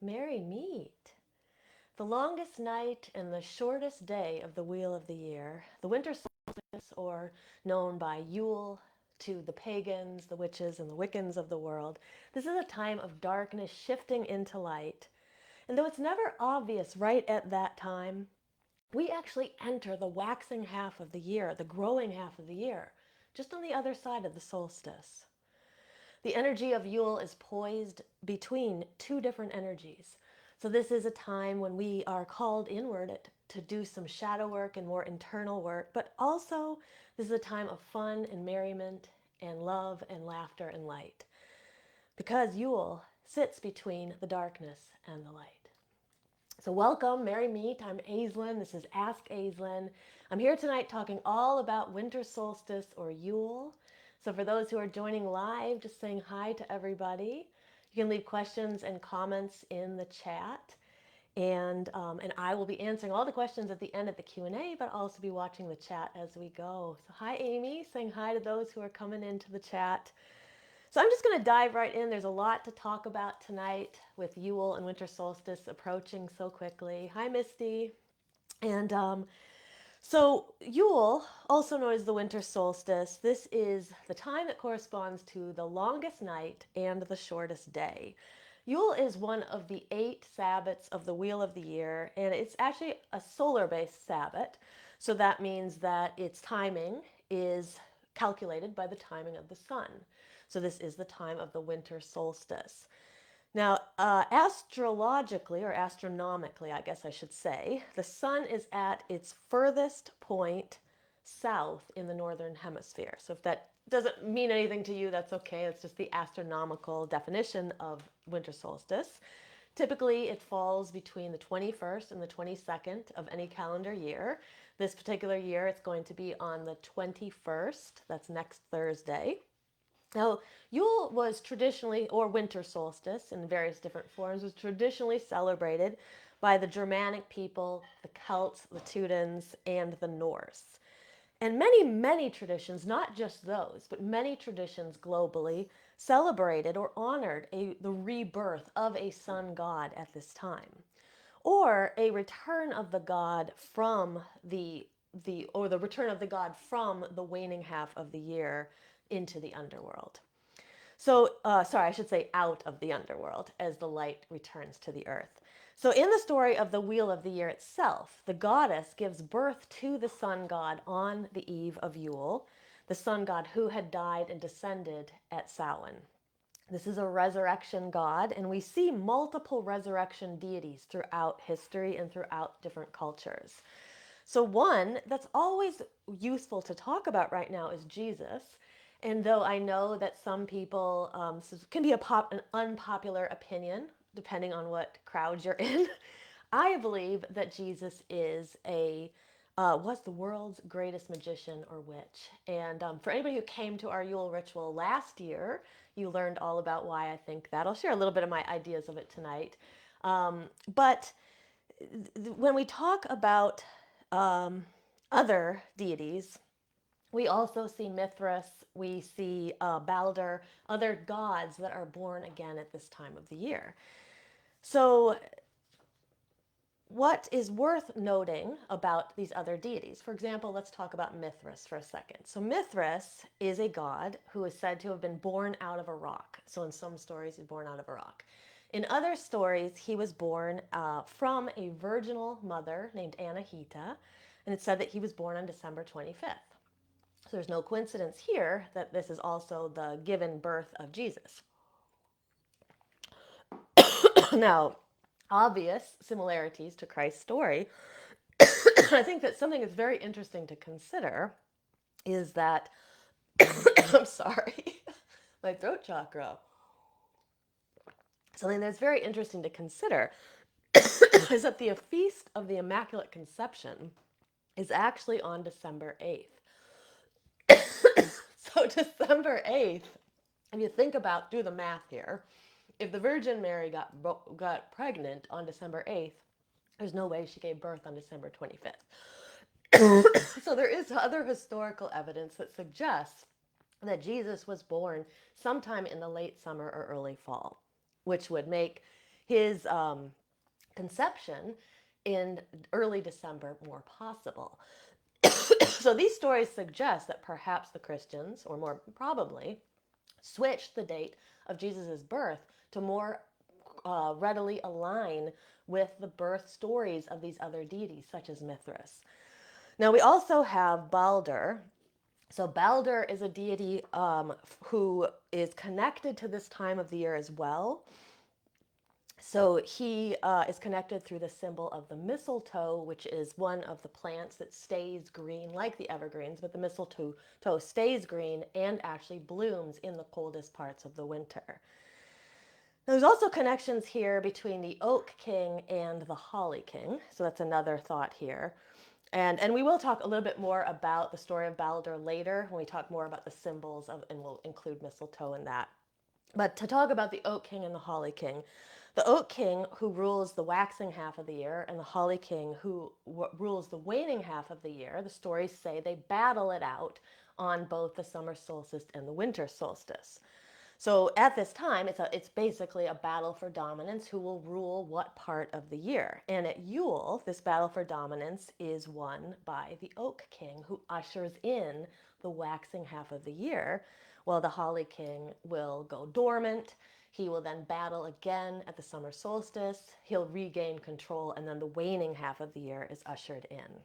Merry meet. The longest night and the shortest day of the wheel of the year, the winter solstice, or known by Yule to the pagans, the witches, and the Wiccans of the world, this is a time of darkness shifting into light. And though it's never obvious right at that time, we actually enter the waxing half of the year, the growing half of the year, just on the other side of the solstice. The energy of Yule is poised between two different energies. So, this is a time when we are called inward to do some shadow work and more internal work, but also this is a time of fun and merriment and love and laughter and light. Because Yule sits between the darkness and the light. So, welcome, Merry Meet. I'm Aislin. This is Ask Aislin. I'm here tonight talking all about winter solstice or Yule. So, for those who are joining live, just saying hi to everybody. You can leave questions and comments in the chat, and I will be answering all the questions at the end of the Q&A, but I'll also be watching the chat as we go. So, hi, Amy. Saying hi to those who are coming into the chat. So I'm just going to dive right in. There's a lot to talk about tonight with Yule and winter solstice approaching so quickly. Hi, Misty. And Yule, also known as the winter solstice, this is the time that corresponds to the longest night and the shortest day. Yule is one of the 8 Sabbats of the Wheel of the Year, and it's actually a solar-based Sabbat. So that means that its timing is calculated by the timing of the sun. So this is the time of the winter solstice. Now, astrologically, or astronomically, I guess I should say, the sun is at its furthest point south in the northern hemisphere. So if that doesn't mean anything to you, that's okay. It's just the astronomical definition of winter solstice. Typically, it falls between the 21st and the 22nd of any calendar year. This particular year, it's going to be on the 21st. That's next Thursday. Now, Yule was traditionally, or winter solstice in various different forms, was traditionally celebrated by the Germanic people, the Celts, the Teutons, and the Norse. And many, many traditions, not just those, but many traditions globally celebrated or honored the rebirth of a sun god at this time, or a return of the god from the return of the god from the waning half of the year into the underworld. I should say out of the underworld as the light returns to the earth. So, in the story of the Wheel of the Year itself, the goddess gives birth to the sun god on the eve of Yule, the sun god who had died and descended at Samhain. This is a resurrection god, and we see multiple resurrection deities throughout history and throughout different cultures. So, one that's always useful to talk about right now is Jesus. And though I know that some people, this can be an unpopular opinion, depending on what crowd you're in, I believe that Jesus is was the world's greatest magician or witch. And for anybody who came to our Yule ritual last year, you learned all about why I think that. I'll share a little bit of my ideas of it tonight. But when we talk about other deities, we also see Mithras, we see Balder, other gods that are born again at this time of the year. So, what is worth noting about these other deities? For example, let's talk about Mithras for a second. So, Mithras is a god who is said to have been born out of a rock. So, in some stories, he's born out of a rock. In other stories, he was born from a virginal mother named Anahita, and it's said that he was born on December 25th. So there's no coincidence here that this is also the given birth of Jesus. Now, obvious similarities to Christ's story. I think that something that's very interesting to consider is that, I'm sorry, my throat chakra. Something that's very interesting to consider is that the feast of the Immaculate Conception is actually on December 8th. So, December 8th, if you think about, do the math here, if the Virgin Mary got pregnant on December 8th, there's no way she gave birth on December 25th. So there is other historical evidence that suggests that Jesus was born sometime in the late summer or early fall, which would make his conception in early December more possible. So these stories suggest that perhaps the Christians, or more probably, switched the date of Jesus' birth to more readily align with the birth stories of these other deities, such as Mithras. Now, we also have Balder. So, Balder is a deity who is connected to this time of the year as well. So he is connected through the symbol of the mistletoe, which is one of the plants that stays green, like the evergreens, but the mistletoe stays green and actually blooms in the coldest parts of the winter. There's also connections here between the Oak King and the Holly King. So that's another thought here. And we will talk a little bit more about the story of Balder later when we talk more about the symbols of, and we'll include mistletoe in that. But to talk about the Oak King and the Holly King, the Oak King, who rules the waxing half of the year, and the Holly King, who rules the waning half of the year, the stories say they battle it out on both the summer solstice and the winter solstice. So at this time, it's basically a battle for dominance, who will rule what part of the year. And at Yule, this battle for dominance is won by the Oak King, who ushers in the waxing half of the year, while the Holly King will go dormant. He will then battle again at the summer solstice. He'll regain control, and then the waning half of the year is ushered in.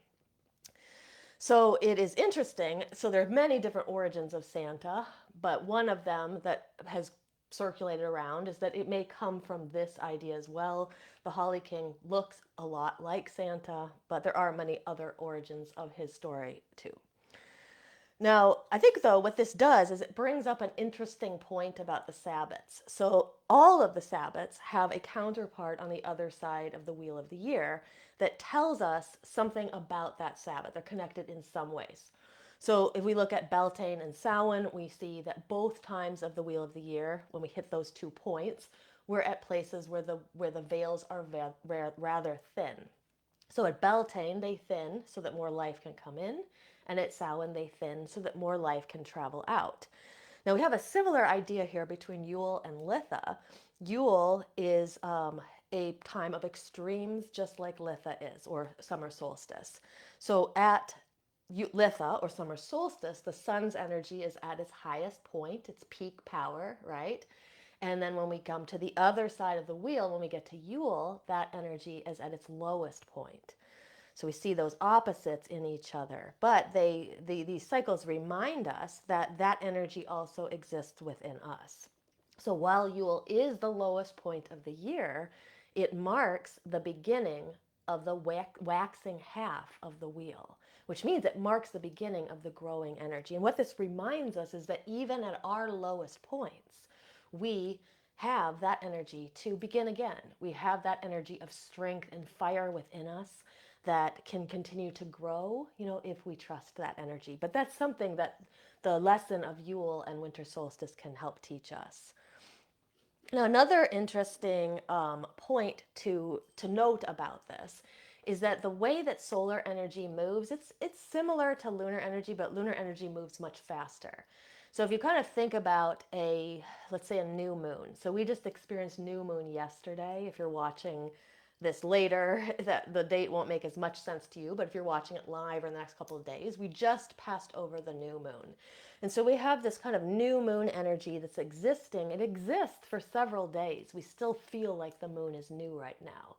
So it is interesting. So there are many different origins of Santa, but one of them that has circulated around is that it may come from this idea as well. The Holly King looks a lot like Santa, but there are many other origins of his story too. Now, I think though what this does is it brings up an interesting point about the Sabbats. So all of the Sabbats have a counterpart on the other side of the wheel of the year that tells us something about that Sabbat. They're connected in some ways. So if we look at Beltane and Samhain, we see that both times of the wheel of the year, when we hit those 2 points, we're at places where the veils are rather thin. So at Beltane, they thin so that more life can come in, and at Samhain, they thin so that more life can travel out. Now we have a similar idea here between Yule and Litha. Yule is a time of extremes, just like Litha is, or summer solstice. So at Litha, or summer solstice, the sun's energy is at its highest point, its peak power, right? And then when we come to the other side of the wheel, when we get to Yule, that energy is at its lowest point. So we see those opposites in each other. But these cycles remind us that that energy also exists within us. So while Yule is the lowest point of the year, it marks the beginning of the waxing half of the wheel, which means it marks the beginning of the growing energy. And what this reminds us is that even at our lowest points, we have that energy to begin again. We have that energy of strength and fire within us that can continue to grow, if we trust that energy. But that's something that the lesson of Yule and winter solstice can help teach us. Now, another interesting point to note about this is that the way that solar energy moves, it's similar to lunar energy, but lunar energy moves much faster. So if you kind of think about let's say a new moon. So we just experienced new moon yesterday. If you're watching this later, that the date won't make as much sense to you, but if you're watching it live or in the next couple of days, we just passed over the new moon. And so we have this kind of new moon energy that's existing. It exists for several days. We still feel like the moon is new right now.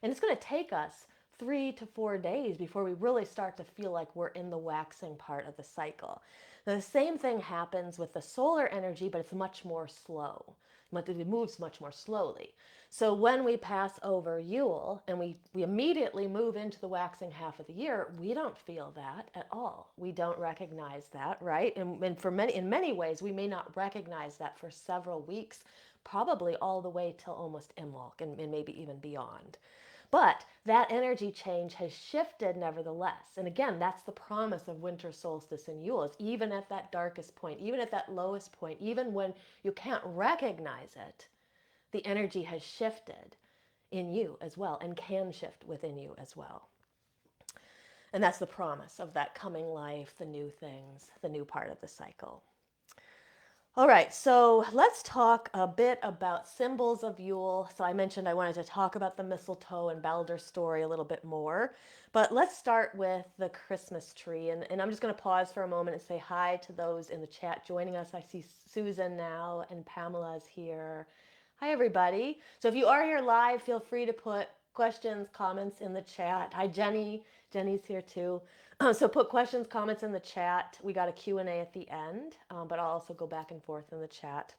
And it's going to take us 3 to 4 days before we really start to feel like we're in the waxing part of the cycle. Now, the same thing happens with the solar energy, but it's much more slow. It moves much more slowly. So when we pass over Yule and we immediately move into the waxing half of the year, we don't feel that at all. We don't recognize that, right? And in many ways, we may not recognize that for several weeks, probably all the way till almost Imbolc and maybe even beyond. But that energy change has shifted nevertheless. And again, that's the promise of winter solstice and Yule, is even at that darkest point, even at that lowest point, even when you can't recognize it, the energy has shifted in you as well and can shift within you as well. And that's the promise of that coming life, the new things, the new part of the cycle. All right, so let's talk a bit about symbols of Yule. So I mentioned I wanted to talk about the mistletoe and Baldur's story a little bit more, but let's start with the Christmas tree. And I'm just going to pause for a moment and say hi to those in the chat joining us. I see Susan now and Pamela's here. Hi, everybody. So if you are here live, feel free to put questions, comments in the chat. Hi, Jenny. Jenny's here too. So put questions, comments in the chat. We got a Q&A at the end, but I'll also go back and forth in the chat.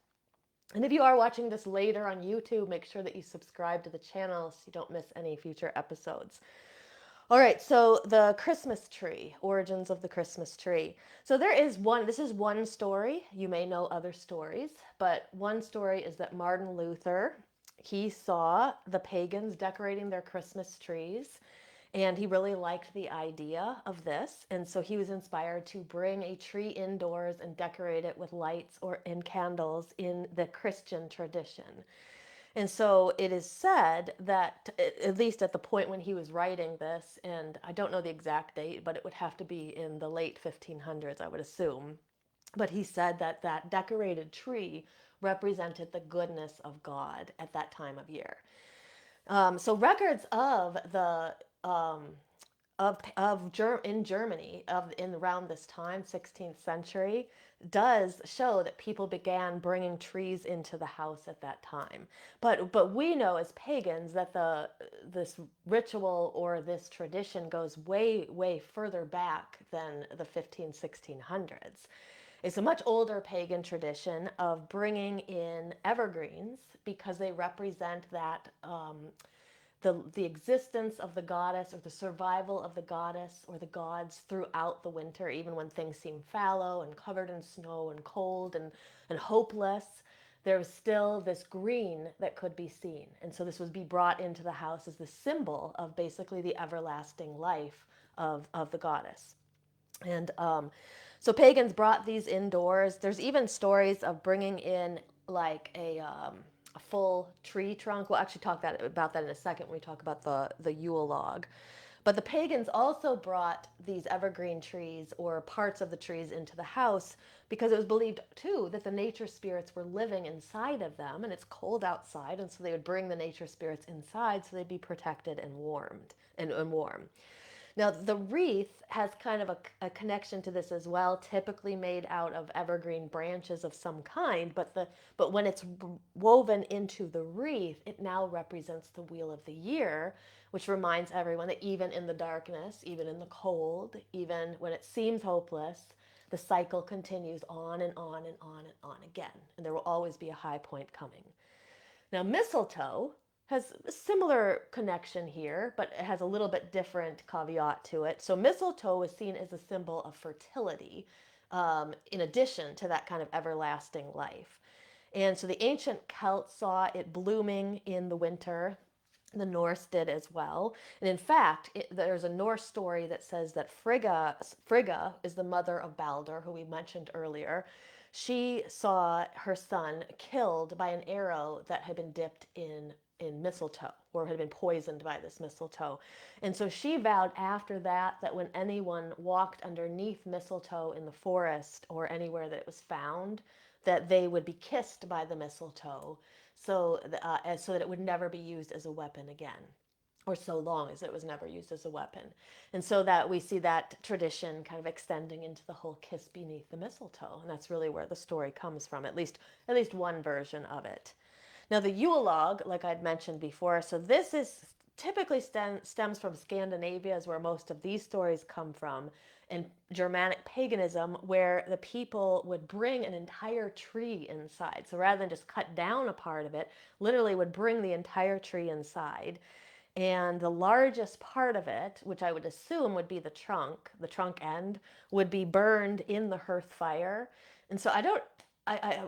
And if you are watching this later on YouTube, make sure that you subscribe to the channel so you don't miss any future episodes. All right, so the Christmas tree, origins of the Christmas tree. So this is one story. You may know other stories, but one story is that Martin Luther, he saw the pagans decorating their Christmas trees, and he really liked the idea of this. And so he was inspired to bring a tree indoors and decorate it with lights and candles in the Christian tradition. And so it is said that, at least at the point when he was writing this, and I don't know the exact date, but it would have to be in the late 1500s, I would assume. But he said that that decorated tree represented the goodness of God at that time of year. So records of the in Germany in around this time, 16th century, does show that people began bringing trees into the house at that time. But we know as pagans that this ritual or this tradition goes way further back than the 1600s. It's a much older pagan tradition of bringing in evergreens because they represent that the existence of the goddess or the survival of the goddess or the gods throughout the winter, even when things seem fallow and covered in snow and cold and hopeless. There was still this green that could be seen. And so this would be brought into the house as the symbol of basically the everlasting life of the goddess. And so pagans brought these indoors. There's even stories of bringing in like a full tree trunk. We'll actually talk about that in a second when we talk about the Yule log. But the pagans also brought these evergreen trees or parts of the trees into the house because it was believed too that the nature spirits were living inside of them, and it's cold outside, and so they would bring the nature spirits inside so they'd be protected and warmed and warm. Now, the wreath has kind of a connection to this as well, typically made out of evergreen branches of some kind, but when it's woven into the wreath, it now represents the wheel of the year, which reminds everyone that even in the darkness, even in the cold, even when it seems hopeless, the cycle continues on and on and on and on again, and there will always be a high point coming. Now, mistletoe has a similar connection here, but it has a little bit different caveat to it. So, mistletoe is seen as a symbol of fertility, in addition to that kind of everlasting life. And so, the ancient Celts saw it blooming in the winter. The Norse did as well. And in fact, there's a Norse story that says that Frigga is the mother of Balder, who we mentioned earlier. She saw her son killed by an arrow that had been dipped in mistletoe or had been poisoned by this mistletoe. And so she vowed after that that when anyone walked underneath mistletoe in the forest or anywhere that it was found, that they would be kissed by the mistletoe so that it would never be used as a weapon again, or so long as it was never used as a weapon. And so that we see that tradition kind of extending into the whole kiss beneath the mistletoe. And that's really where the story comes from, at least one version of it. Now, the Yule log, like I'd mentioned before, so this is typically stems from Scandinavia, is where most of these stories come from, and Germanic paganism, where the people would bring an entire tree inside. So rather than just cut down a part of it, literally would bring the entire tree inside. And the largest part of it, which I would assume would be the trunk end, would be burned in the hearth fire. And so I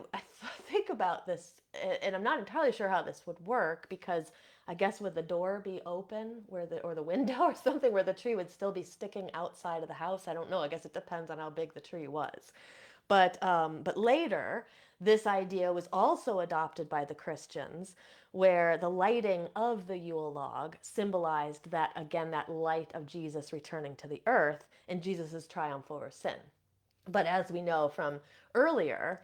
think about this, and I'm not entirely sure how this would work because I guess would the door be open or the window or something where the tree would still be sticking outside of the house? I don't know. I guess it depends on how big the tree was. But later, this idea was also adopted by the Christians, where the lighting of the Yule log symbolized that, again, that light of Jesus returning to the earth and Jesus' triumph over sin. But as we know from earlier,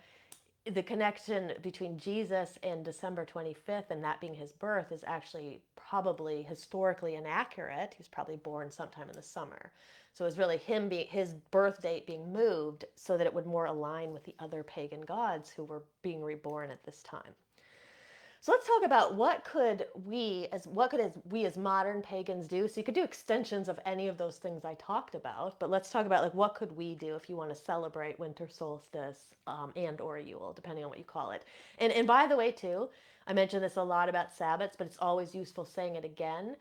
the connection between Jesus and December 25th and that being his birth is actually probably historically inaccurate. He was probably born sometime in the summer. So it was really him being his birth date being moved so that it would more align with the other pagan gods who were being reborn at this time. So let's talk about what could we as modern pagans do. So you could do extensions of any of those things I talked about, but let's talk about like what could we do if you want to celebrate winter solstice and or Yule, depending on what you call it. And by the way, too, I mentioned this a lot about Sabbats, but it's always useful saying it again.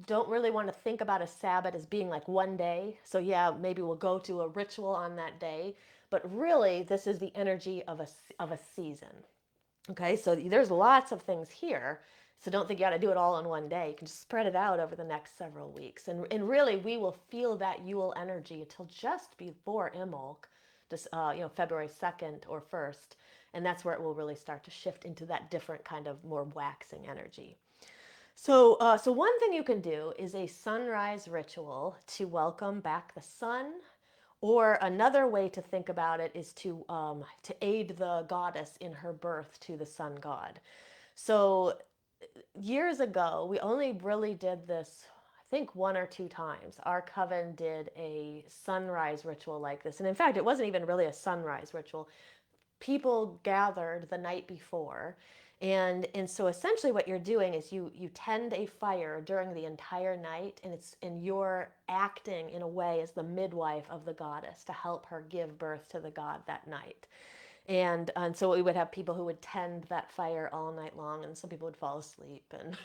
Don't really want to think about a Sabbat as being like one day. So yeah, maybe we'll go to a ritual on that day, but really this is the energy of a season. Okay, so there's lots of things here. So don't think you got to do it all in one day. You can just spread it out over the next several weeks. And really, we will feel that Yule energy until just before Imbolc, just, February 2nd or 1st. And that's where it will really start to shift into that different kind of more waxing energy. So one thing you can do is a sunrise ritual to welcome back the sun, or another way to think about it is to aid the goddess in her birth to the sun god. So years ago, we only really did this, I think, one or two times. Our coven did a sunrise ritual like this, and in fact, it wasn't even really a sunrise ritual. People gathered the night before, and so essentially what you're doing is you tend a fire during the entire night, and you're acting in a way as the midwife of the goddess to help her give birth to the god that night. And so we would have people who would tend that fire all night long, and some people would fall asleep and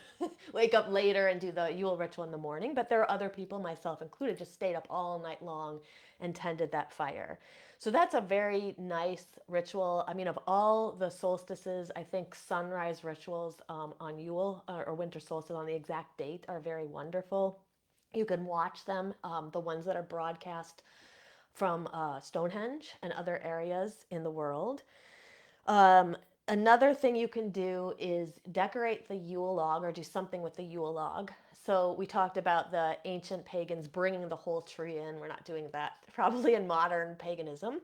wake up later and do the Yule ritual in the morning. But there are other people, myself included, just stayed up all night long and tended that fire. So that's a very nice ritual. I mean, of all the solstices, I think sunrise rituals on Yule or winter solstice on the exact date are very wonderful. You can watch them, the ones that are broadcast from Stonehenge and other areas in the world. Um, Another thing you can do is decorate the Yule log or do something with the Yule log. So we talked about the ancient pagans bringing the whole tree in. We're not doing that probably in modern paganism,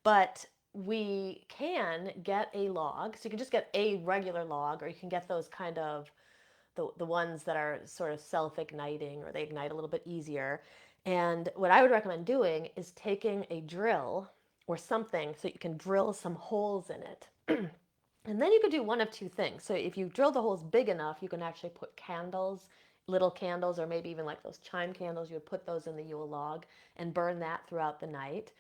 but we can get a log. So you can just get a regular log, or you can get those kind of the ones that are sort of self-igniting, or they ignite a little bit easier. And what I would recommend doing is taking a drill or something so you can drill some holes in it. And then you could do one of two things. So if you drill the holes big enough, you can actually put candles, little candles, or maybe even like those chime candles, you would put those in the Yule log and burn that throughout the night.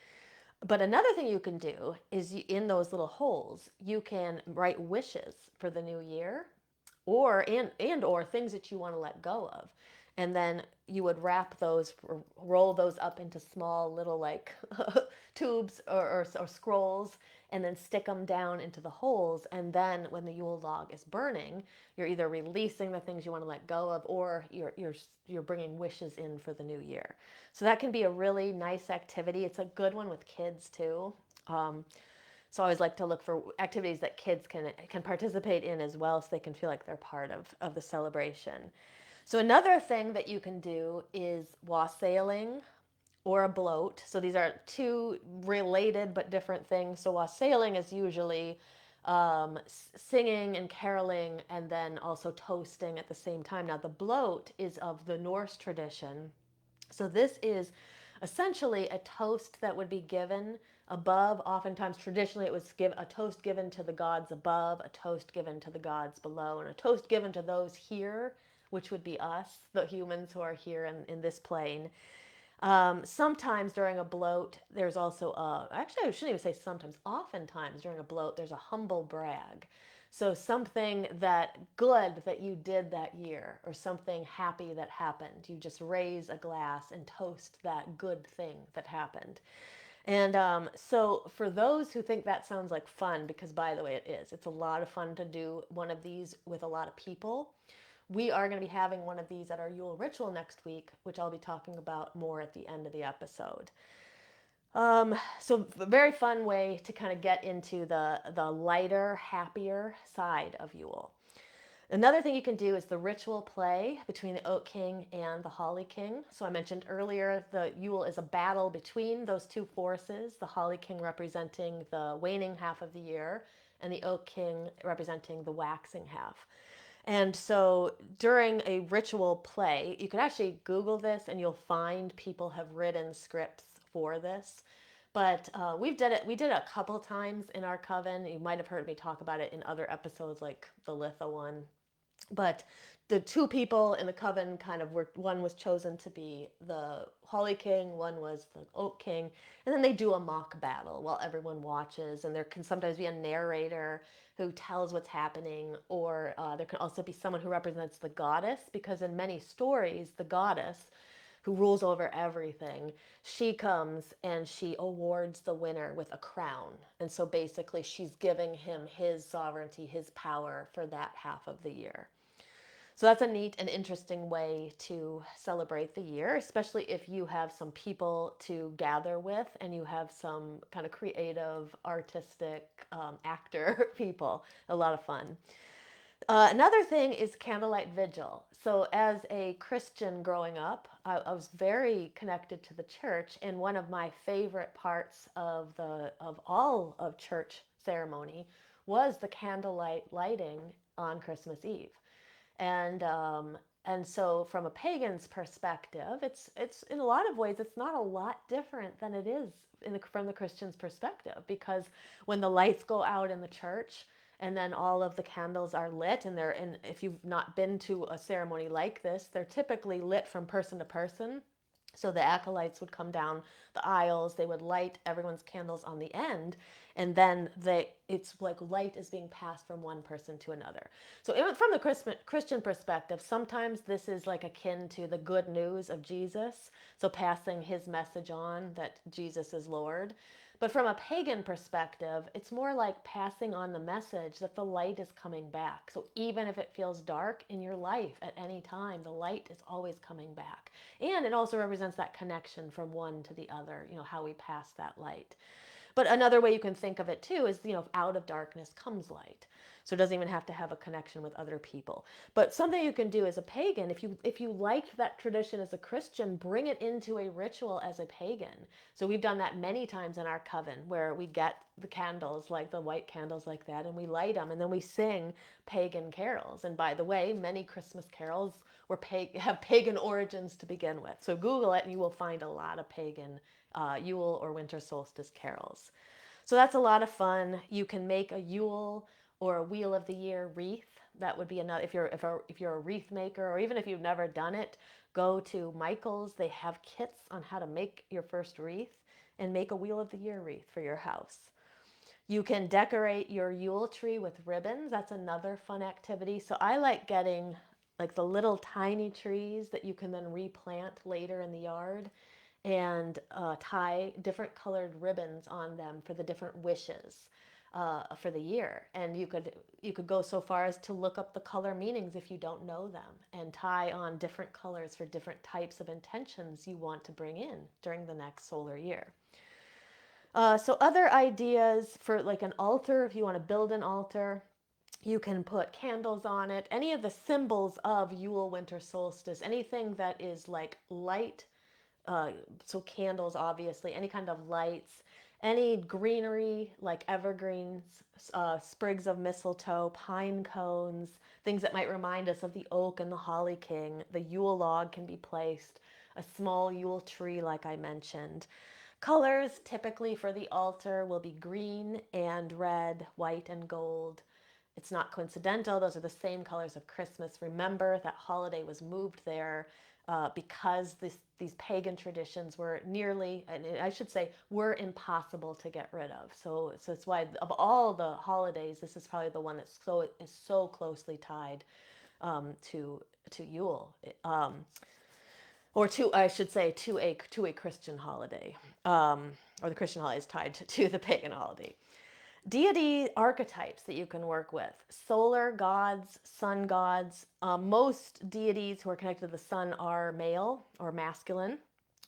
But another thing you can do is in those little holes, you can write wishes for the new year, or things that you want to let go of. And then you would wrap those, roll those up into small little like tubes or scrolls, and then stick them down into the holes. And then when the Yule log is burning, you're either releasing the things you want to let go of, or you're bringing wishes in for the new year. So that can be a really nice activity. It's a good one with kids too. So I always like to look for activities that kids can participate in as well, so they can feel like they're part of the celebration. So another thing that you can do is wassailing or a bloat. So these are two related but different things. So wassailing is usually singing and caroling and then also toasting at the same time. Now the bloat is of the Norse tradition. So this is essentially a toast that would be given above. Oftentimes, traditionally, it was a toast given to the gods above, a toast given to the gods below, and a toast given to those here, which would be us, the humans who are here in this plane. Sometimes during a bloat, there's also actually, I shouldn't even say sometimes, oftentimes during a bloat, there's a humble brag. So something that good that you did that year, or something happy that happened. You just raise a glass and toast that good thing that happened. And so for those who think that sounds like fun, because by the way, it is. It's a lot of fun to do one of these with a lot of people. We are going to be having one of these at our Yule ritual next week, which I'll be talking about more at the end of the episode. So a very fun way to kind of get into the lighter, happier side of Yule. Another thing you can do is the ritual play between the Oak King and the Holly King. So I mentioned earlier the Yule is a battle between those two forces, the Holly King representing the waning half of the year and the Oak King representing the waxing half. And so during a ritual play, you can actually Google this and you'll find people have written scripts for this. But we did it a couple times in our coven. You might have heard me talk about it in other episodes, like the Litha one. But the two people in the coven kind of were, one was chosen to be the Holly King, one was the Oak King, and then they do a mock battle while everyone watches, and there can sometimes be a narrator who tells what's happening, or there can also be someone who represents the goddess, because in many stories, the goddess who rules over everything, she comes and she awards the winner with a crown. And so basically, she's giving him his sovereignty, his power for that half of the year. So that's a neat and interesting way to celebrate the year, especially if you have some people to gather with and you have some kind of creative, artistic actor people. A lot of fun. Another thing is candlelight vigil. So, as a Christian growing up, I was very connected to the church, and one of my favorite parts of all of church ceremony was the candlelight lighting on Christmas Eve. And so from a pagan's perspective, it's in a lot of ways it's not a lot different than it is from the Christian's perspective, because when the lights go out in the church and then all of the candles are lit, and if you've not been to a ceremony like this, they're typically lit from person to person. So the acolytes would come down the aisles, they would light everyone's candles on the end, and then it's like light is being passed from one person to another. So from the Christian perspective, sometimes this is like akin to the good news of Jesus, so passing his message on that Jesus is Lord. But from a pagan perspective, it's more like passing on the message that the light is coming back. So even if it feels dark in your life at any time, the light is always coming back. And it also represents that connection from one to the other, how we pass that light. But another way you can think of it too is, out of darkness comes light. So it doesn't even have to have a connection with other people. But something you can do as a pagan, if you liked that tradition as a Christian, bring it into a ritual as a pagan. So we've done that many times in our coven, where we get the candles, like the white candles like that, and we light them, and then we sing pagan carols. And by the way, many Christmas carols have pagan origins to begin with. So Google it and you will find a lot of pagan Yule or Winter Solstice carols. So that's a lot of fun. You can make a Yule or a Wheel of the Year wreath. That would be another. If you're a wreath maker, or even if you've never done it, go to Michael's. They have kits on how to make your first wreath and make a Wheel of the Year wreath for your house. You can decorate your Yule tree with ribbons. That's another fun activity. So I like getting like the little tiny trees that you can then replant later in the yard, and tie different colored ribbons on them for the different wishes for the year. And you could go so far as to look up the color meanings if you don't know them, and tie on different colors for different types of intentions you want to bring in during the next solar year. So other ideas for like an altar, if you want to build an altar, you can put candles on it. Any of the symbols of Yule, winter solstice, anything that is like light, uh, so candles, obviously, any kind of lights, any greenery like evergreens, sprigs of mistletoe, pine cones, things that might remind us of the oak and the holly king. The Yule log can be placed, a small Yule tree, like I mentioned. Colors typically for the altar will be green and red, white and gold. It's not coincidental. Those are the same colors of Christmas. Remember, that holiday was moved there because these pagan traditions were nearly, and I should say, were impossible to get rid of. So it's why of all the holidays, this is probably the one that is so closely tied to Yule. Or to, I should say, to a Christian holiday, or the Christian holiday is tied to the pagan holiday. Deity archetypes that you can work with: solar gods, sun gods. Most deities who are connected to the sun are male or masculine,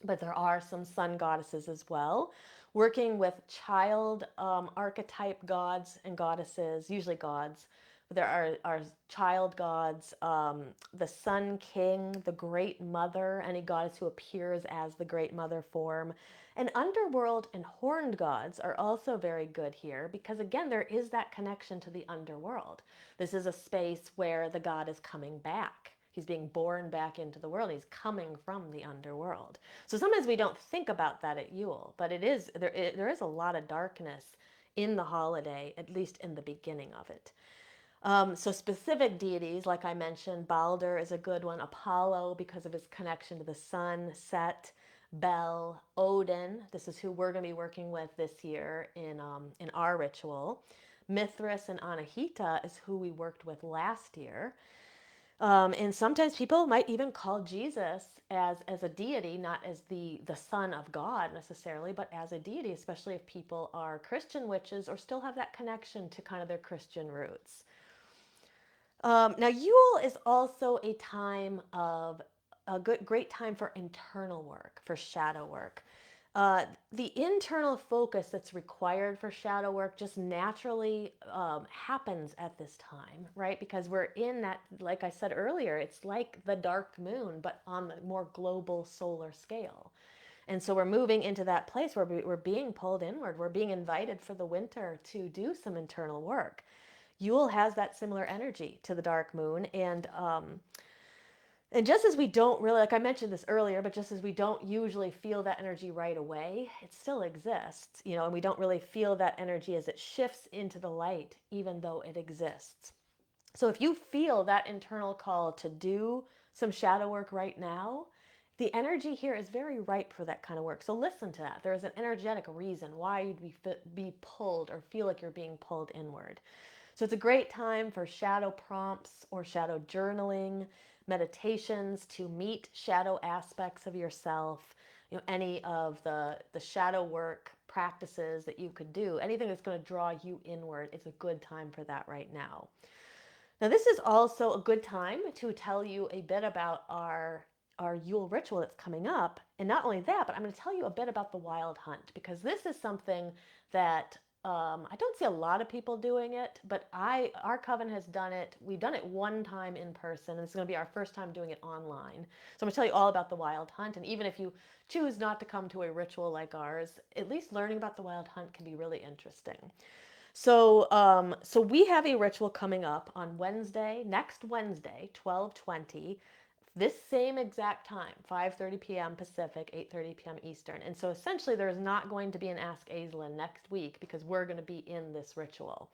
but there are some sun goddesses as well. Working with child archetype gods and goddesses, usually gods, There are child gods, the Sun King, the Great Mother, any goddess who appears as the Great Mother form. And underworld and horned gods are also very good here because, again, there is that connection to the underworld. This is a space where the god is coming back. He's being born back into the world. He's coming from the underworld. So sometimes we don't think about that at Yule, but there is a lot of darkness in the holiday, at least in the beginning of it. So specific deities, like I mentioned, Balder is a good one. Apollo, because of his connection to the sun. Set, Bel, Odin. This is who we're going to be working with this year in our ritual. Mithras and Anahita is who we worked with last year. And sometimes people might even call Jesus as a deity, not as the son of God necessarily, but as a deity, especially if people are Christian witches or still have that connection to kind of their Christian roots. Now, Yule is also a time of great time for internal work, for shadow work. The internal focus that's required for shadow work just naturally happens at this time, right? Because we're in that, like I said earlier, it's like the dark moon, but on the more global solar scale. And so we're moving into that place where we're being pulled inward. We're being invited for the winter to do some internal work. Yule has that similar energy to the dark moon, and just as we don't really, like I mentioned this earlier, but just as we don't usually feel that energy right away, it still exists, and we don't really feel that energy as it shifts into the light, even though it exists. So if you feel that internal call to do some shadow work right now, the energy here is very ripe for that kind of work. So listen to that. There is an energetic reason why you'd be pulled or feel like you're being pulled inward. So it's a great time for shadow prompts or shadow journaling, meditations to meet shadow aspects of yourself, any of the shadow work practices that you could do, anything that's going to draw you inward, it's a good time for that right now. Now, this is also a good time to tell you a bit about our Yule ritual that's coming up. And not only that, but I'm going to tell you a bit about the wild hunt, because this is something that I don't see a lot of people doing it, but our coven has done it. We've done it one time in person, and it's going to be our first time doing it online. So I'm going to tell you all about the wild hunt. And even if you choose not to come to a ritual like ours, at least learning about the wild hunt can be really interesting. So we have a ritual coming up on next Wednesday, 12/20, this same exact time, 5:30 p.m. Pacific, 8:30 p.m. Eastern. And so essentially there is not going to be an Ask Aislin next week because we're going to be in this ritual.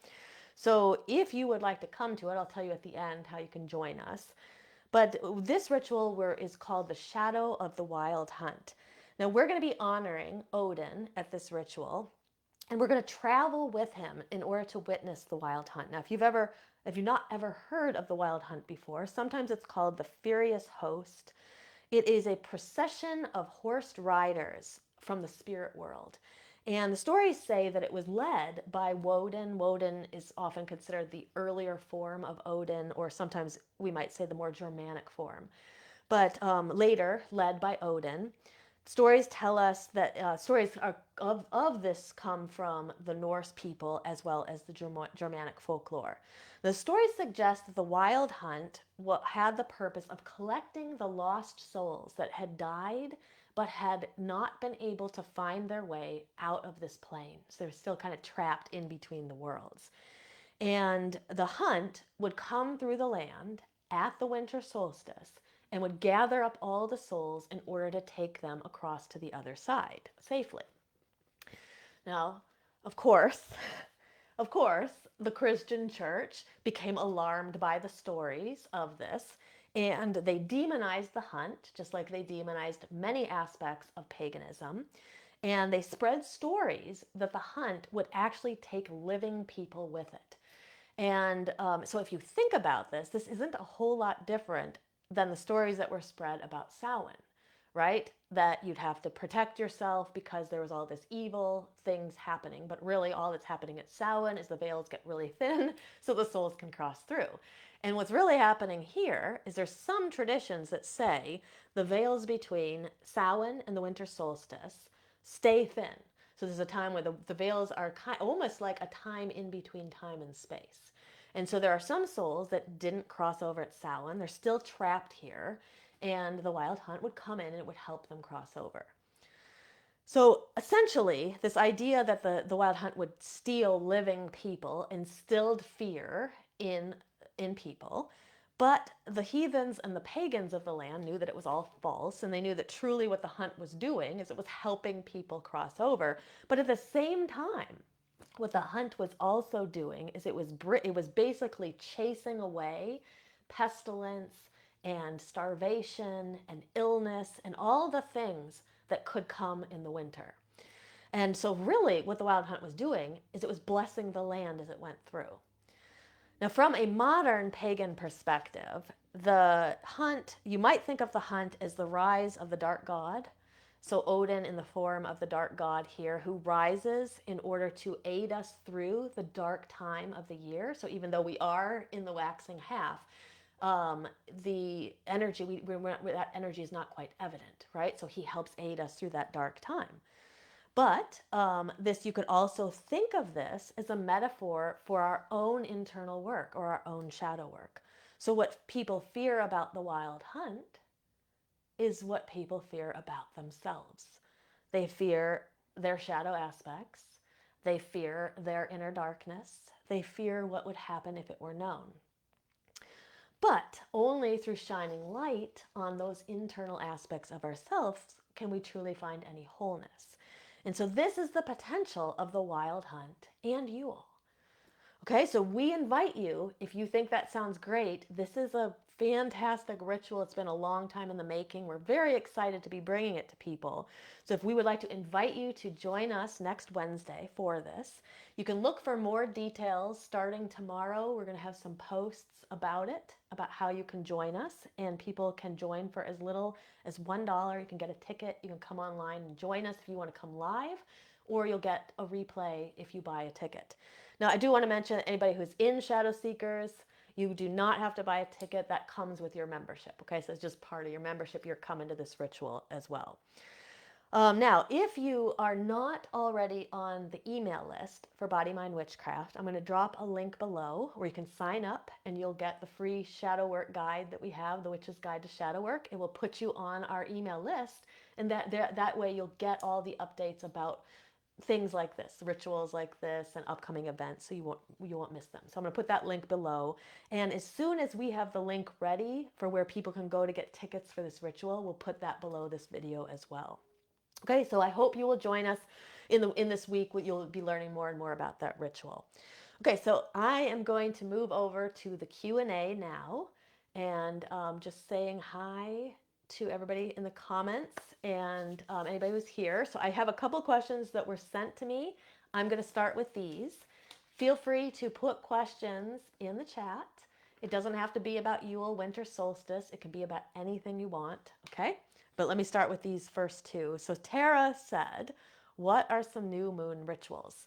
So if you would like to come to it, I'll tell you at the end how you can join us. But this ritual is called the Shadow of the Wild Hunt. Now we're going to be honoring Odin at this ritual. And we're going to travel with him in order to witness the wild hunt. Now, if you've not ever heard of the wild hunt before, sometimes it's called the Furious Host. It is a procession of horsed riders from the spirit world. And the stories say that it was led by Woden. Woden is often considered the earlier form of Odin, or sometimes we might say the more Germanic form. But later, led by Odin. Stories tell us that of this come from the Norse people as well as the Germanic folklore. The stories suggest that the wild hunt had the purpose of collecting the lost souls that had died but had not been able to find their way out of this plane. So they're still kind of trapped in between the worlds. And the hunt would come through the land at the winter solstice and would gather up all the souls in order to take them across to the other side safely. Now, of course, the Christian church became alarmed by the stories of this, and they demonized the hunt, just like they demonized many aspects of paganism. And they spread stories that the hunt would actually take living people with it. And so if you think about this, this isn't a whole lot different than the stories that were spread about Samhain, right? That you'd have to protect yourself because there was all this evil things happening. But really all that's happening at Samhain is the veils get really thin so the souls can cross through. And what's really happening here is there's some traditions that say the veils between Samhain and the winter solstice stay thin. So there's a time where the veils are almost like a time in between time and space. And so there are some souls that didn't cross over at Samhain. They're still trapped here. And the wild hunt would come in and it would help them cross over. So essentially, this idea that the wild hunt would steal living people instilled fear in people. But the heathens and the pagans of the land knew that it was all false, and they knew that truly what the hunt was doing is it was helping people cross over. But at the same time, what the hunt was also doing is it was basically chasing away pestilence and starvation and illness and all the things that could come in the winter. And so really what the wild hunt was doing is it was blessing the land as it went through. Now, from a modern pagan perspective, the hunt, you might think of the hunt as the rise of the dark god. So, Odin, in the form of the dark god here, who rises in order to aid us through the dark time of the year. So, even though we are in the waxing half, the energy, that energy is not quite evident, right? So, he helps aid us through that dark time. But this, you could also think of this as a metaphor for our own internal work or our own shadow work. So what people fear about the wild hunt is what people fear about themselves. They fear their shadow aspects. They fear their inner darkness. They fear what would happen if it were known. But only through shining light on those internal aspects of ourselves can we truly find any wholeness. And so this is the potential of the wild hunt and Yule. Okay, so we invite you, if you think that sounds great, this is a fantastic ritual. It's been a long time in the making. We're very excited to be bringing it to people. So if we would like to invite you to join us next Wednesday for this, you can look for more details starting tomorrow. We're going to have some posts about it, about how you can join us, and people can join for as little as $1. You can get a ticket. You can come online and join us if you want to come live, or you'll get a replay if you buy a ticket. Now, I do want to mention anybody who's in Shadow Seekers, you do not have to buy a ticket. That comes with your membership. Okay, so it's just part of your membership. You're coming to this ritual as well. Now, if you are not already on the email list for Body, Mind, Witchcraft, I'm going to drop a link below where you can sign up and you'll get the free shadow work guide that we have, the Witch's Guide to Shadow Work. It will put you on our email list, and that way you'll get all the updates about things like this, rituals like this, and upcoming events, so you won't miss them. So I'm going to put that link below, and as soon as we have the link ready for where people can go to get tickets for this ritual, we'll put that below this video as well. Okay, so I hope you will join us in this week. You'll be learning more and more about that ritual. Okay, so I am going to move over to the Q&A now, and just saying hi to everybody in the comments and anybody who's here. So I have a couple questions that were sent to me. I'm going to start with these. Feel free to put questions in the chat. It doesn't have to be about Yule, Winter Solstice. It can be about anything you want, okay? But let me start with these first two. So Tara said, what are some new moon rituals?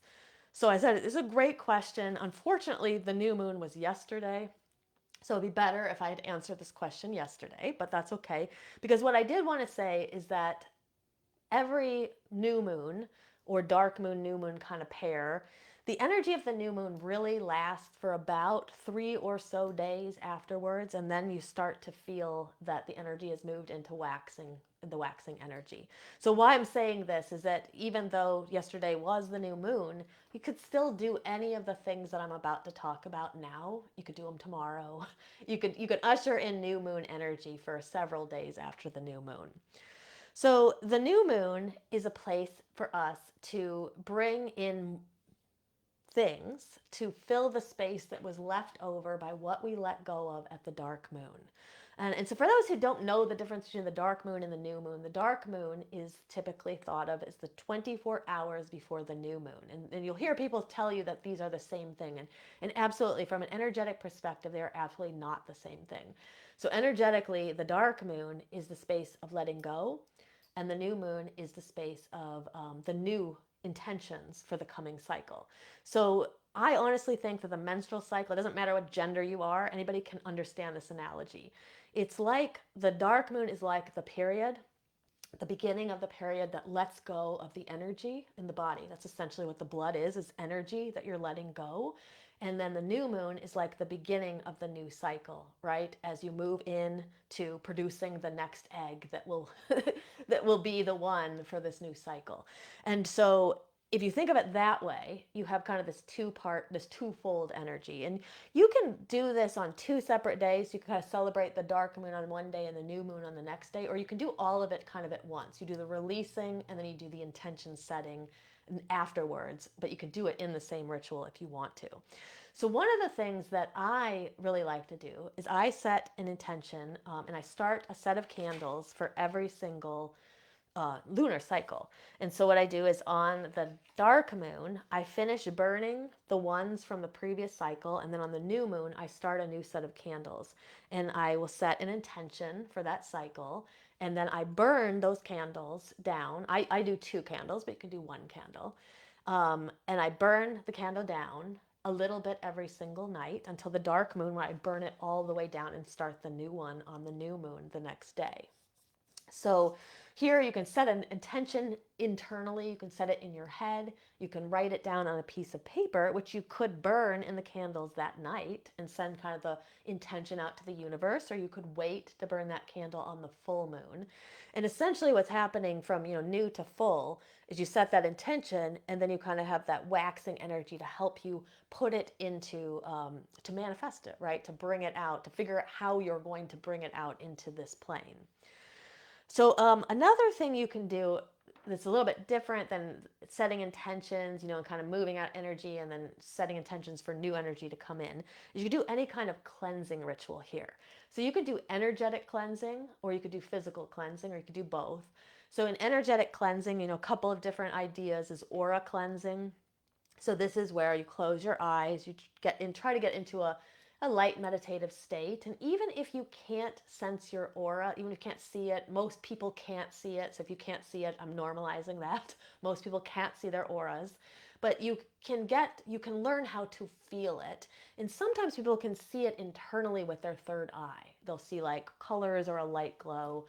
So I said, it's a great question. Unfortunately, the new moon was yesterday. So it'd be better if I had answered this question yesterday, but that's okay. Because what I did want to say is that every new moon or dark moon, new moon kind of pair, the energy of the new moon really lasts for about 3 or so days afterwards, and then you start to feel that the energy has moved into the waxing energy. So why I'm saying this is that even though yesterday was the new moon, you could still do any of the things that I'm about to talk about now. You could do them tomorrow. You could usher in new moon energy for several days after the new moon. So the new moon is a place for us to bring in things to fill the space that was left over by what we let go of at the dark moon. And so for those who don't know the difference between the dark moon and the new moon, the dark moon is typically thought of as the 24 hours before the new moon. And you'll hear people tell you that these are the same thing. And absolutely, from an energetic perspective, they are absolutely not the same thing. So energetically, the dark moon is the space of letting go, and the new moon is the space of the new intentions for the coming cycle. So I honestly think that the menstrual cycle, it doesn't matter what gender you are, anybody can understand this analogy. It's like the dark moon is like the period, the beginning of the period that lets go of the energy in the body. That's essentially what the blood is energy that you're letting go. And then the new moon is like the beginning of the new cycle, right? As you move in to producing the next egg that will that will be the one for this new cycle. And so if you think of it that way, you have kind of this this twofold energy. And you can do this on two separate days. You can kind of celebrate the dark moon on one day and the new moon on the next day, or you can do all of it kind of at once. You do the releasing and then you do the intention setting afterwards, but you can do it in the same ritual if you want to. So one of the things that I really like to do is I set an intention and I start a set of candles for every single lunar cycle. And so what I do is on the dark moon, I finish burning the ones from the previous cycle. And then on the new moon, I start a new set of candles. And I will set an intention for that cycle. And then I burn those candles down. I do 2 candles, but you can do 1 candle. And I burn the candle down a little bit every single night until the dark moon, where I burn it all the way down and start the new one on the new moon the next day. So here you can set an intention internally, you can set it in your head, you can write it down on a piece of paper, which you could burn in the candles that night and send kind of the intention out to the universe, or you could wait to burn that candle on the full moon. And essentially what's happening from new to full is you set that intention and then you kind of have that waxing energy to help you put it into, to manifest it, right? To bring it out, to figure out how you're going to bring it out into this plane. So another thing you can do that's a little bit different than setting intentions, and kind of moving out energy and then setting intentions for new energy to come in, is you can do any kind of cleansing ritual here. So you could do energetic cleansing, or you could do physical cleansing, or you could do both. So in energetic cleansing, a couple of different ideas is aura cleansing. So this is where you close your eyes, you try to get into a light meditative state. And even if you can't sense your aura, even if you can't see it, most people can't see it. So if you can't see it, I'm normalizing that. Most people can't see their auras, but you can learn how to feel it. And sometimes people can see it internally with their third eye. They'll see like colors or a light glow.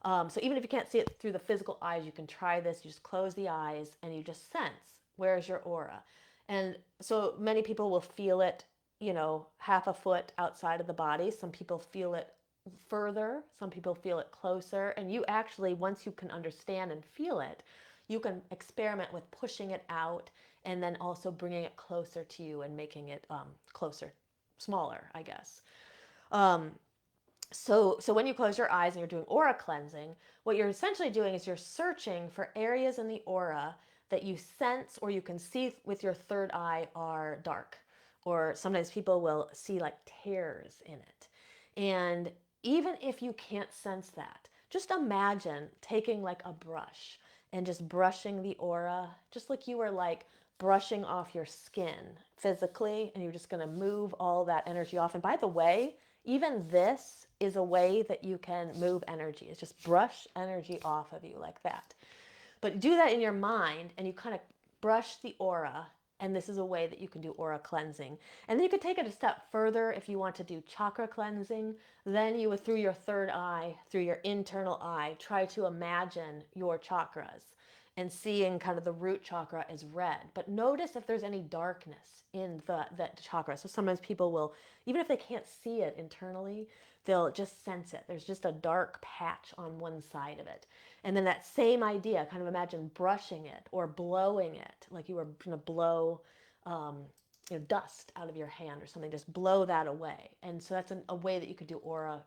So even if you can't see it through the physical eyes, you can try this. You just close the eyes and you just sense, where's your aura? And so many people will feel it, half a foot outside of the body. Some people feel it further. Some people feel it closer. And you actually, once you can understand and feel it, you can experiment with pushing it out and then also bringing it closer to you and making it closer, smaller, I guess. So when you close your eyes and you're doing aura cleansing, what you're essentially doing is you're searching for areas in the aura that you sense or you can see with your third eye are dark. Or sometimes people will see like tears in it. And even if you can't sense that, just imagine taking like a brush and just brushing the aura, just like you were like brushing off your skin physically, and you're just going to move all that energy off. And by the way, even this is a way that you can move energy. It's just brush energy off of you like that. But do that in your mind and you kind of brush the aura. And this is a way that you can do aura cleansing. And then you could take it a step further if you want to do chakra cleansing. Then you would, through your third eye, through your internal eye, try to imagine your chakras and seeing kind of the root chakra as red. But notice if there's any darkness in that chakra. So sometimes people will, even if they can't see it internally, they'll just sense it. There's just a dark patch on one side of it. And then that same idea, kind of imagine brushing it or blowing it, like you were going to blow dust out of your hand or something, just blow that away. And so that's a way that you could do aura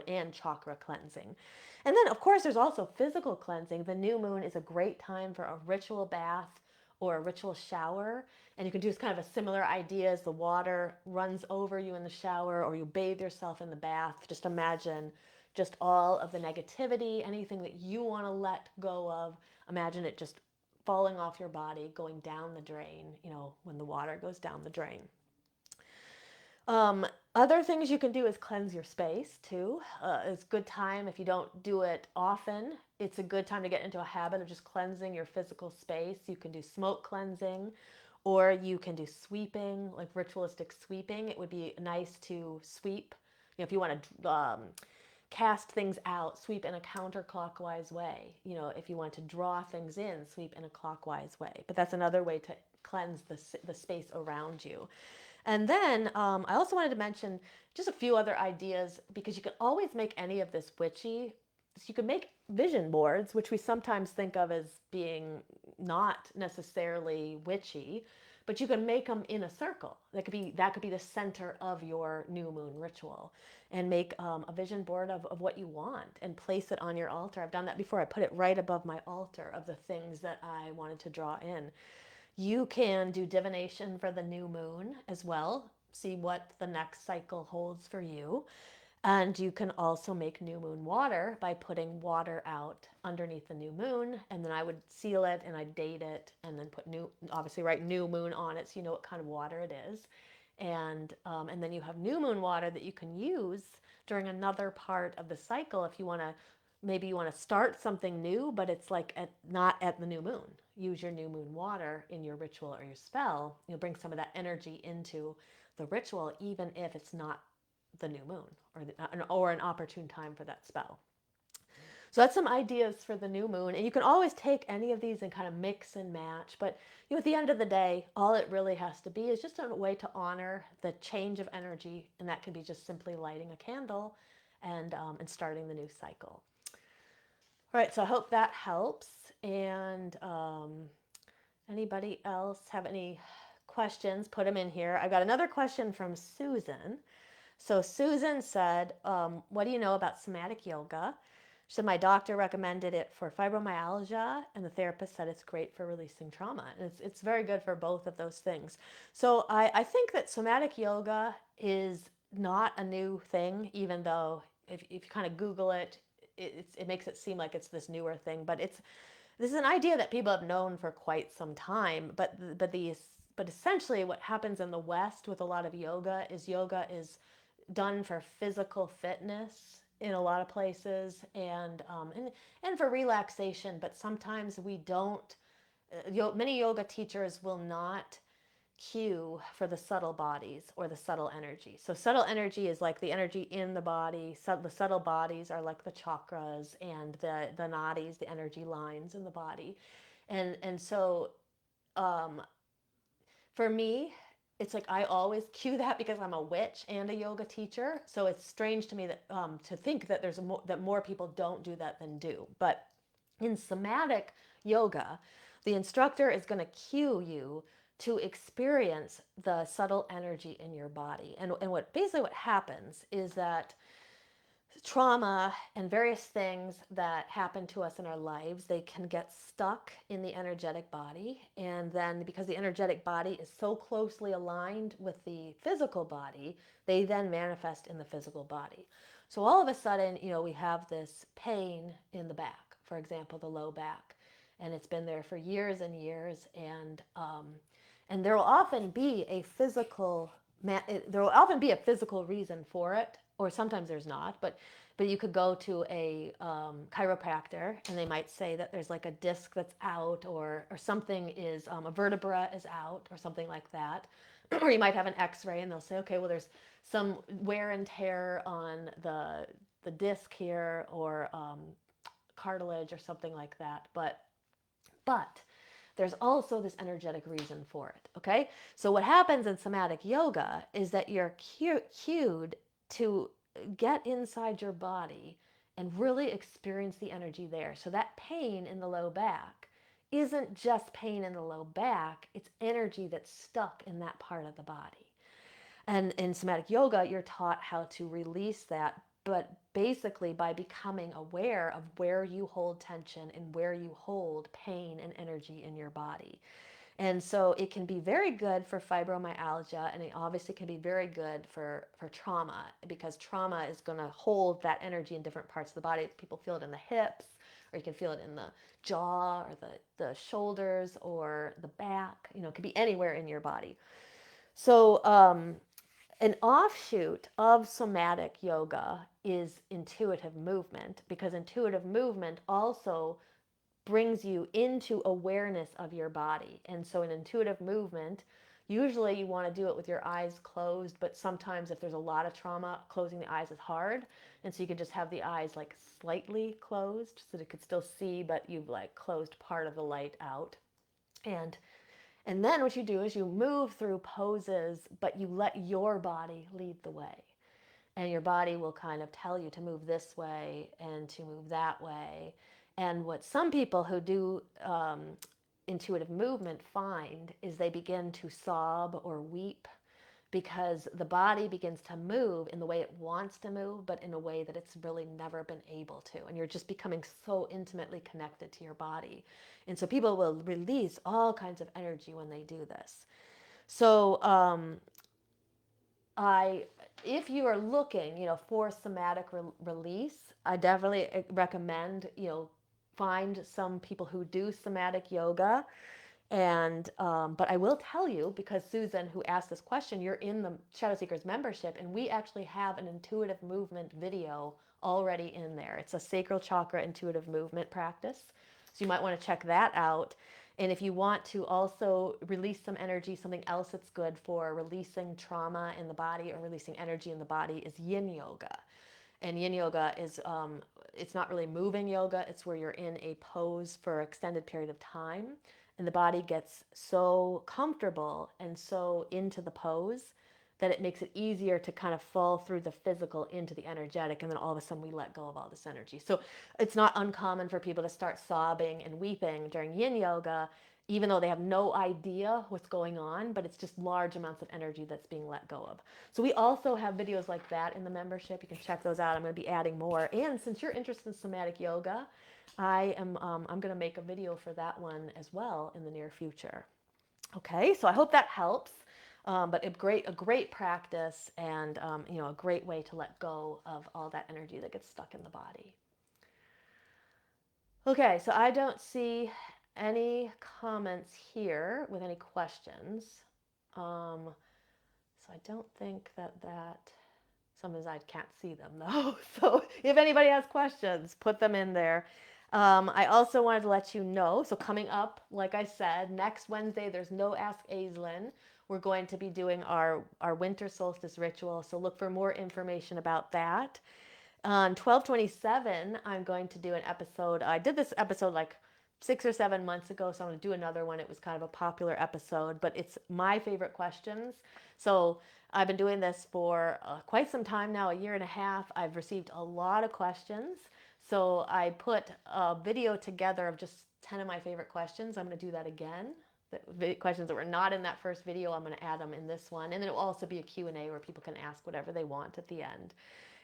and chakra cleansing. And then, of course, there's also physical cleansing. The new moon is a great time for a ritual bath or a ritual shower. And you can do kind of a similar idea as the water runs over you in the shower or you bathe yourself in the bath. Just imagine just all of the negativity, anything that you want to let go of. Imagine it just falling off your body, going down the drain, when the water goes down the drain. Other things you can do is cleanse your space too. It's a good time if you don't do it often. It's a good time to get into a habit of just cleansing your physical space. You can do smoke cleansing, or you can do sweeping, like ritualistic sweeping. It would be nice to sweep, if you want to cast things out, sweep in a counterclockwise way. If you want to draw things in, sweep in a clockwise way. But that's another way to cleanse the space around you. And then I also wanted to mention just a few other ideas because you can always make any of this witchy. So you can make vision boards, which we sometimes think of as being not necessarily witchy, but you can make them in a circle. That could be the center of your new moon ritual, and make a vision board of what you want and place it on your altar. I've done that before. I put it right above my altar of the things that I wanted to draw in. You can do divination for the new moon as well, see what the next cycle holds for you. And you can also make new moon water by putting water out underneath the new moon. And then I would seal it and I date it and then obviously write new moon on it so you know what kind of water it is. And then you have new moon water that you can use during another part of the cycle if you want to. Maybe you want to start something new, but it's like not at the new moon. Use your new moon water in your ritual or your spell. You'll bring some of that energy into the ritual, even if it's not the new moon or an opportune time for that spell. So that's some ideas for the new moon. And you can always take any of these and kind of mix and match. But at the end of the day, all it really has to be is just a way to honor the change of energy. And that can be just simply lighting a candle and starting the new cycle. All right, so I hope that helps. And anybody else have any questions? Put them in here. I've got another question from Susan. So Susan said, what do you know about somatic yoga? She said, my doctor recommended it for fibromyalgia, and the therapist said it's great for releasing trauma. And it's very good for both of those things. So I think that somatic yoga is not a new thing, even though if you kind of Google it, it makes it seem like it's this newer thing. But this is an idea that people have known for quite some time. But essentially what happens in the West with a lot of yoga is done for physical fitness in a lot of places and for relaxation. But sometimes we don't. Many yoga teachers will not cue for the subtle bodies or the subtle energy. So subtle energy is like the energy in the body. The subtle bodies are like the chakras and the nadis, the energy lines in the body. And so um, for me, it's like I always cue that because I'm a witch and a yoga teacher. So it's strange to me that to think that that more people don't do that than do. But in somatic yoga, the instructor is going to cue you to experience the subtle energy in your body. And what happens is that trauma and various things that happen to us in our lives, they can get stuck in the energetic body. And then because the energetic body is so closely aligned with the physical body, they then manifest in the physical body. So all of a sudden, we have this pain in the back, for example, the low back. And it's been there for years and years. And there will often be a physical reason for it, or sometimes there's not, but you could go to a chiropractor and they might say that there's like a disc that's out, or something is a vertebra is out or something like that. Or you might have an x-ray and they'll say, okay, well, there's some wear and tear on the disc here, or cartilage or something like that. But there's also this energetic reason for it, okay? So what happens in somatic yoga is that you're cued to get inside your body and really experience the energy there. So that pain in the low back isn't just pain in the low back, it's energy that's stuck in that part of the body. And in somatic yoga, you're taught how to release that, but basically by becoming aware of where you hold tension and where you hold pain and energy in your body. And so it can be very good for fibromyalgia, and it obviously can be very good for trauma, because trauma is going to hold that energy in different parts of the body. People feel it in the hips, or you can feel it in the jaw, or the shoulders, or the back. It could be anywhere in your body. So an offshoot of somatic yoga is intuitive movement, because intuitive movement also brings you into awareness of your body. And so in intuitive movement, usually you want to do it with your eyes closed, but sometimes if there's a lot of trauma, closing the eyes is hard. And so you can just have the eyes like slightly closed so that it could still see, but you've like closed part of the light out. And then what you do is you move through poses, but you let your body lead the way. And your body will kind of tell you to move this way and to move that way. And what some people who do intuitive movement find is they begin to sob or weep because the body begins to move in the way it wants to move, but in a way that it's really never been able to. And you're just becoming so intimately connected to your body. And so people will release all kinds of energy when they do this. So I, if you are looking, for somatic release, I definitely recommend, find some people who do somatic yoga. And but I will tell you, because Susan, who asked this question, you're in the Shadow Seekers membership, and we actually have an intuitive movement video already in there. It's a sacral chakra intuitive movement practice, so you might want to check that out. And if you want to also release some energy, something else that's good for releasing trauma in the body or releasing energy in the body is yin yoga. And yin yoga is, it's not really moving yoga, it's where you're in a pose for an extended period of time. And the body gets so comfortable and so into the pose that it makes it easier to kind of fall through the physical into the energetic. And then all of a sudden we let go of all this energy. So it's not uncommon for people to start sobbing and weeping during yin yoga, even though they have no idea what's going on, but it's just large amounts of energy that's being let go of. So we also have videos like that in the membership. You can check those out. I'm going to be adding more. And since you're interested in somatic yoga, I'm going to make a video for that one as well in the near future. Okay, so I hope that helps. But a great practice, and a great way to let go of all that energy that gets stuck in the body. Okay, so I don't see any comments here with any questions. So I don't think that sometimes I can't see them though. So if anybody has questions, put them in there. I also wanted to let you know, so coming up, like I said, next Wednesday, there's no Ask Aislin. We're going to be doing our Winter Solstice ritual, so look for more information about that. On 12/27, I'm going to do an episode. I did this episode like 6 or 7 months ago, so I'm going to do another one. It was kind of a popular episode, but it's my favorite questions. So I've been doing this for quite some time now, a year and a half. I've received a lot of questions. So I put a video together of just 10 of my favorite questions. I'm going to do that again. The questions that were not in that first video, I'm going to add them in this one. And then it will also be a Q&A where people can ask whatever they want at the end.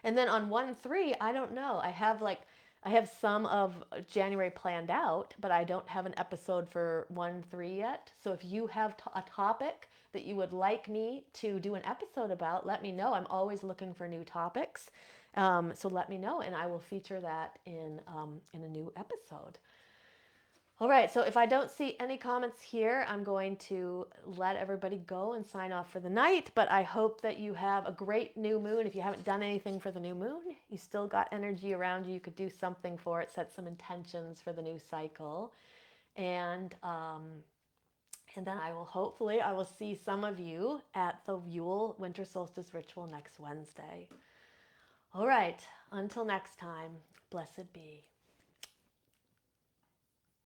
And then on 1/3, I don't know. I have some of January planned out, but I don't have an episode for 1/3 yet. So if you have a topic that you would like me to do an episode about, let me know. I'm always looking for new topics. So let me know, and I will feature that in a new episode. All right, so if I don't see any comments here, I'm going to let everybody go and sign off for the night. But I hope that you have a great new moon. If you haven't done anything for the new moon, you still got energy around you. You could do something for it, set some intentions for the new cycle. And then I will see some of you at the Yule Winter Solstice ritual next Wednesday. All right, until next time, blessed be.